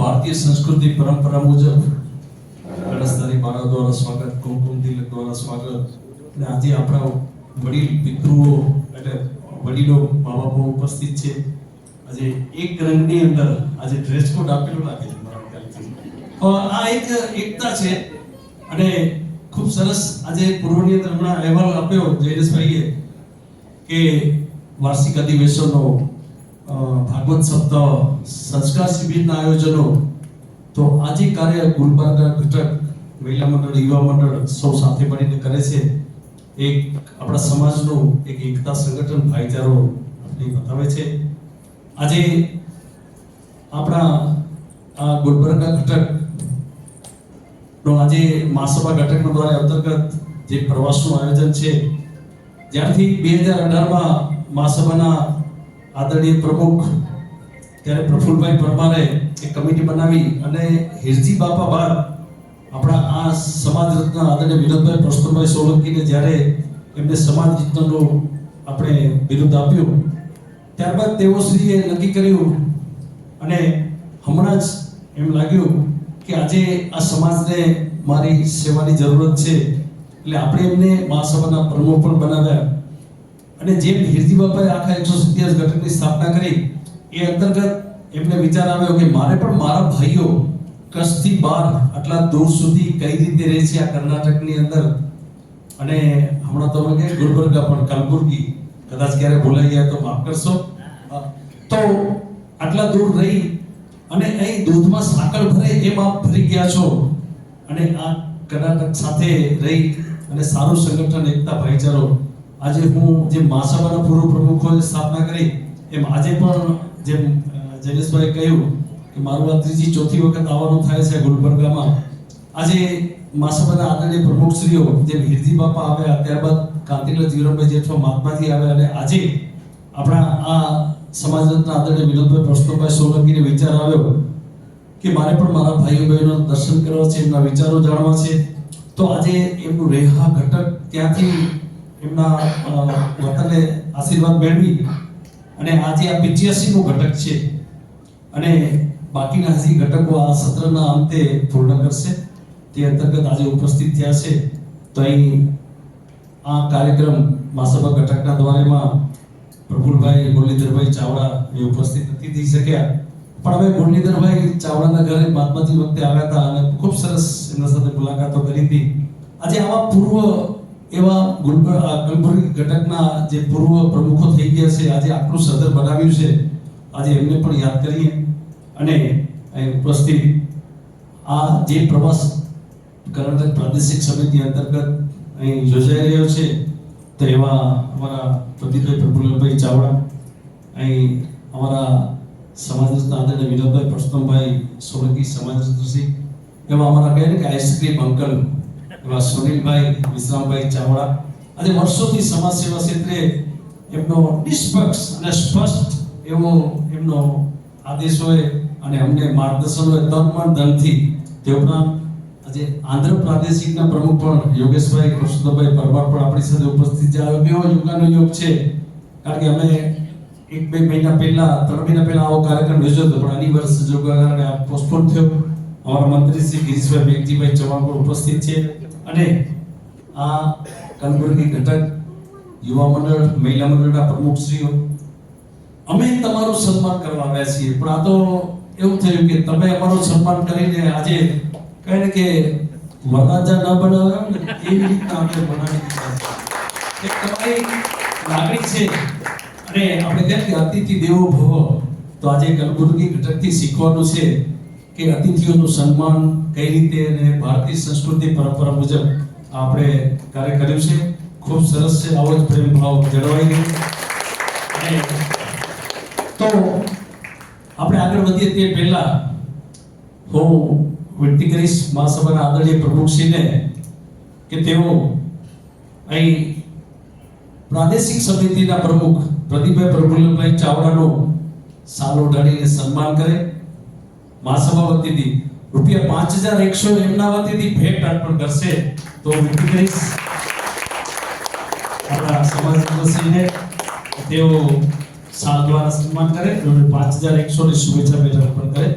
भारतीय संस्कृति परंपरा मुजब कलशधारी बाळा द्वारा स्वागत, कुमकुम तिलक द्वारा स्वागत અને આજે આપણા વડીલ પિતૃઓ એટલે વડીલો મા બાપો ઉપસ્થિત છે. આજે એક રંગની અંદર આજે ડ્રેસ કોડ આપેલો લાગે છે મારા ખ્યાલથી. આ એક એકતા છે અને ખૂબ સરસ આજે પૂર્વની અંદર હમણાં અહેવાલ આપ્યો જયેશભાઈએ કે વાર્ષિક અધિવેશનનો ભાગવત સપ્તાહ સંસ્કાર શિબિરના આયોજનો તો આજે કાર્ય ગુલબર્ગા ઘટક મહિલા મંડળ યુવા મંડળ સૌ સાથે મળીને કરે છે. એક આપણા સમાજનું એક એકતા સંગઠન ભાઈચારો આપણે બતાવે છે. આજે આપણા આ ગુલબર્ગા ઘટક નો આજે મહાસભા ઘટકના દ્વારા અંતર્ગત જે પ્રવાસનું આયોજન છે જ્યારથી 2018માં મહાસભાના આદરણીય પ્રમુખ ત્યારે પ્રફુલભાઈ પરમારે એક કમિટી બનાવી અને હિરજી બાપા બાદ આપણા આ સમાજ રત્ન આદરણીય વિનોદભાઈ પરસોત્તમભાઈ સોલંકીને જ્યારે એમને સમાજ રત્નનું આપણે બિરુદ આપ્યું ત્યારબાદ તેઓ શ્રીએ નક્કી કર્યું અને હમણાં જ એમ લાગ્યું કે આજે આ સમાજને મારી સેવાની જરૂરત છે એટલે આપણે એમને મહાસભાના પ્રમુખ પણ બનાવ્યા. અને જેમ હિરજી બાપાએ આખા 127 ઘટકની સ્થાપના કરી એ અંતર્ગત એમને વિચાર આવ્યો કે મારે પણ મારા ભાઈઓ કચ્છથી બહાર આટલા દૂર સુધી કઈ રીતે રહે છે આ કર્ણાટકની અંદર અને હમણાં તો કે ગુલબર્ગા પણ કલબુર્ગી કદાચ ક્યારે બોલાઈ ગયા તો માફ કરશો. તો આટલા દૂર રહી અને અહીં દૂધમાં સાકર ભરે એમ આપ ભરી ગયા છો અને આ કર્ણાટક સાથે રહી અને સારું સંગઠન એકતા ભાઈચારો આજે હું જે મહાસભાના પૂર્વ પ્રમુખોએ સ્થાપના કરી એમ આજે પણ જેમ જયેશભાઈ કહ્યું કે મારું આ ત્રીજી ચોથી વખત આવવાનું થાય છે ગુલબર્ગામાં. આજે મહાસભાના આદરણીય પ્રમુખશ્રીઓ જેમ હિરજી બાપા આવ્યા ત્યારબાદ કાંતિલાલ જીવરામભાઈ જેઠવા મહાત્માજી આવ્યા અને આજે આપણા આ સમાજ રત્ન આદરણીય વિનોદભાઈ પરસોત્તમભાઈ સોલંકીને વિચાર આવ્યો કે મારે પણ મારા ભાઈઓ બહેનો દર્શન કરવા છે, એમના વિચારો જાણવા છે. તો આજે એમનું રેહા ઘટક ત્યાંથી એમના વતને આશીર્વાદ મેળવી અને આજે આ 85મું ઘટક છે અને બાકીના હજી ઘટકો આ સત્રના અંતે પૂર્ણ કરશે. તે અંતર્ગત આજે ઉપસ્થિત થયા છે. તો અહીં આ કાર્યક્રમ મહાસભા ઘટકના દ્વારામાં પ્રફુલભાઈ મુરલીધરભાઈ ચાવડા એ ઉપસ્થિત નથી થઈ શક્યા પણ અમે મુરલીધરભાઈ ચાવડાના ઘરે મહાત્માજી વખતે આવ્યા હતા અને ખૂબ સરસ એમના સાથે મુલાકાતો કરી હતી. આજે આવા પૂર્વ એવા કલબુર્ગી ઘટકના જે પૂર્વ પ્રમુખો થઈ ગયા છે આજે આટલું સદર બનાવ્યું છે આજે એમને પણ યાદ કરીએ અને અહીં ઉપસ્થિત આ જે પ્રવાસ કર્ણાટક પ્રાદેશિક સમિતિ અંતર્ગત અહીં યોજાઈ રહ્યો છે તો એવા અમારા પ્રદીપભાઈ પ્રફુલ્લભાઈ ચાવડા અહીં અમારા સમાજ રત્ન આદરણીય વિનોદભાઈ પરસોત્તમભાઈ સોલંકી સમાજ રત્નશ્રી એવા અમારા કહે ને કે આઈસ્ક્રીમ અંકલ એવા સુનિલભાઈ વિશ્રામભાઈ ચાવડા આજે વર્ષોથી સમાજ સેવા ક્ષેત્રે એમનો નિષ્પક્ષ અને સ્પષ્ટ એવો એમનો આદેશ હોય અને અમને માર્ગદર્શન હોય તન મન ધનથી. તે ઉપરાંત આજે આંધ્ર પ્રાદેશિકના પ્રમુખ પણ યોગેશભાઈ પરસોત્તમભાઈ પરમાર પણ આપણી સાથે ઉપસ્થિત છે. આ બેઓ યોગાનો યોગ છે કારણ કે અમે 1-2 મહિના પહેલા 3 મહિના પહેલા આવો કાર્યક્રમ યોજ્યો હતો પણ અનિવાર્ય સંજોગોના કારણે આ પોસ્ટપોન થયો. અમારા મંત્રી શ્રી ગિરીશભાઈ મેઘજીભાઈ ચૌહાણ પણ ઉપસ્થિત છે અને આ કલબુર્ગી ઘટક યુવા મંડળ મહિલા મંડળના પ્રમુખશ્રીઓ અમે તમારું સન્માન કરવા આવ્યા છીએ પણ આ તો એવું થયું કે તમે અમારું સન્માન કરીને આજે કહે ને કે વરરાજા ન બનાવે ને એવી રીતના આપણે બનાવી દીધા છે. તમારી લાગણી છે અને આપણે કહે કે અતિથિ દેવો ભવ. તો આજે કલબુર્ગી ઘટકથી શીખવાનું છે કે અતિથિઓનું સન્માન કઈ રીતે અને ભારતીય સંસ્કૃતિ પરંપરા મુજબ આપણે કાર્ય કર્યું છે. ખૂબ સરસ છે. આવો જ પ્રેમ ભાવ જળવાઈ ગયો અને તો આપણે આગળ વધીએ તે પહેલા હું વિનંતી કરીશ મહાસભાના આદરણીય પ્રમુખશ્રીને કે તેઓ અહીં પ્રાદેશિક સમિતિના પ્રમુખ પ્રદીપભાઈ પ્રફુલ્લભાઈ ચાવડાનું સાલ ઓઢાડીને સન્માન કરે. મહાસભા વતીથી ₹5100 એમના વતીથી ભેટ અર્પણ કરશે. તો વિનંતી કરીશ આપણા સમાજ સદસ્યને તેઓ સાલ દ્વારા સન્માન કરે અને 5100 ની શુભેચ્છા ભેટ અર્પણ કરે.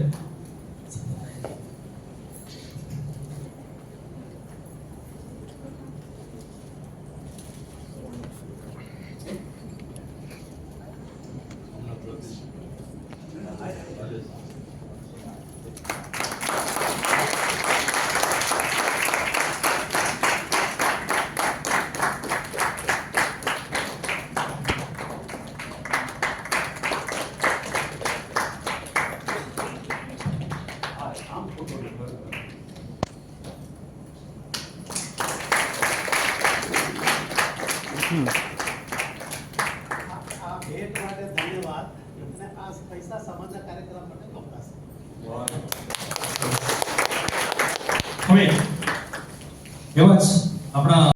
આ ભેટ માટે ધન્યવાદ અને આ પૈસા સમાજના કાર્યક્રમ માટે વપરાશે. હવે એવા જ